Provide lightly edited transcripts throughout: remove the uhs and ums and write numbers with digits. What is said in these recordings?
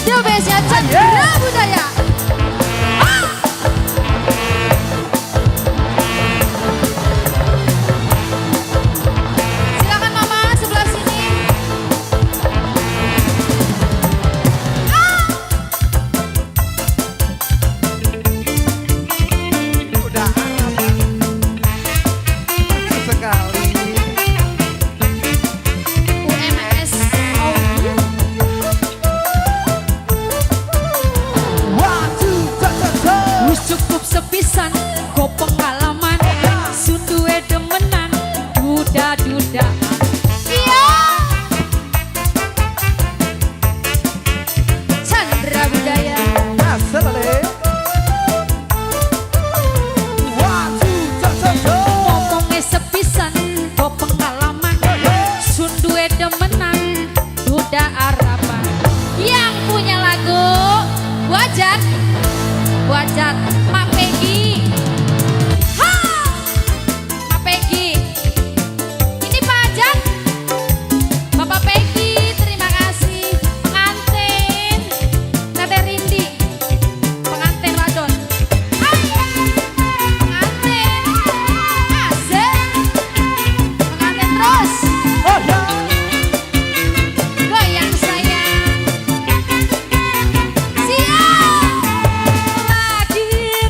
The Bestnya Chandra Budaya. Silakan Mama sebelah sini. Udah sekali. UMS Audio. Wis cukup sepisan go pengalaman sunduwe demenan duda-duda. Iya Chandra Budaya. Ngomongnya sepisan go pengalaman sunduwe demenan duda arapan. Yang punya lagu Wajat Wajat Mak Peggy. Ha! Mak Peggy. Ini Pak Ajat. Bapak Peggy, terima kasih. Pengantin Tete Rindi. Pengantin Radon. Pengantin. Asik. Pengantin terus. Goyang sayang. Siap. Lagi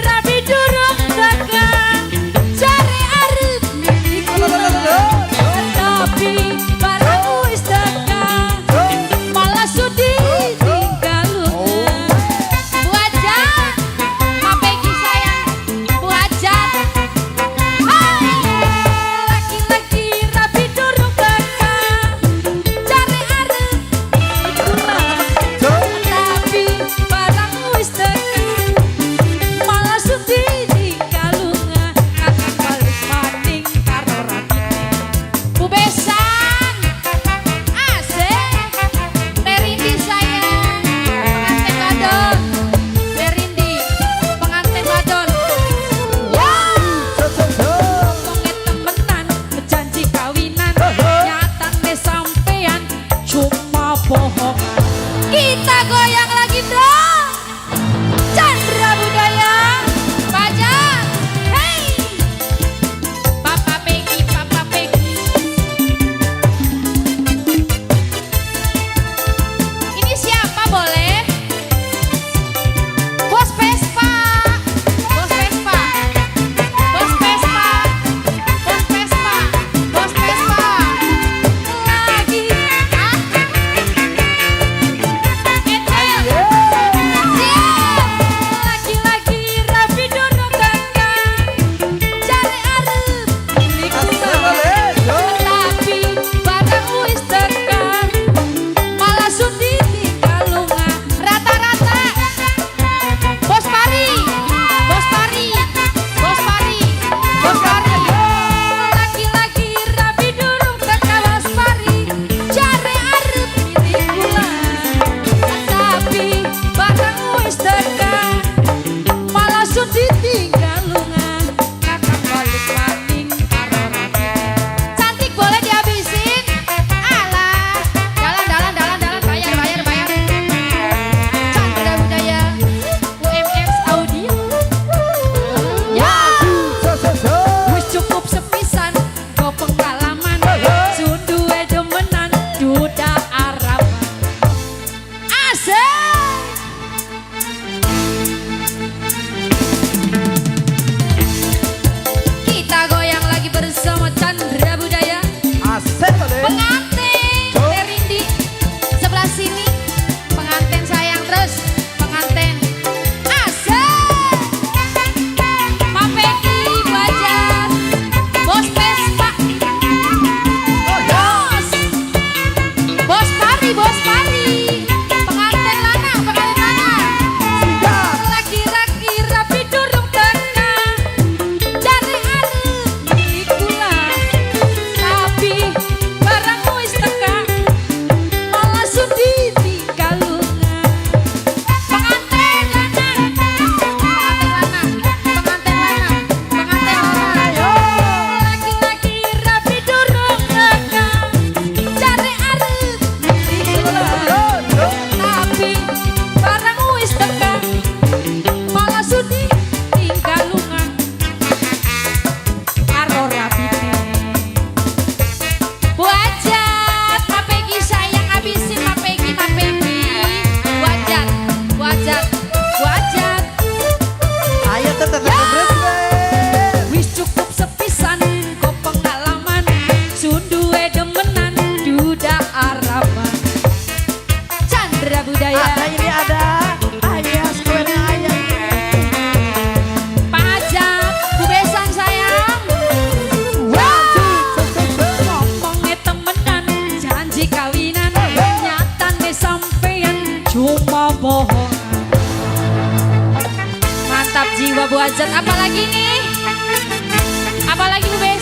Nah ini ada ayah sekuenya ayah. Pak Ajat, Bu Besang sayang. Ngomongnya temenan, janji kawinan, nyatane sampean cuma bohong. Mantap jiwa Bu Ajat. Apalagi nih? Apalagi Bu Besang?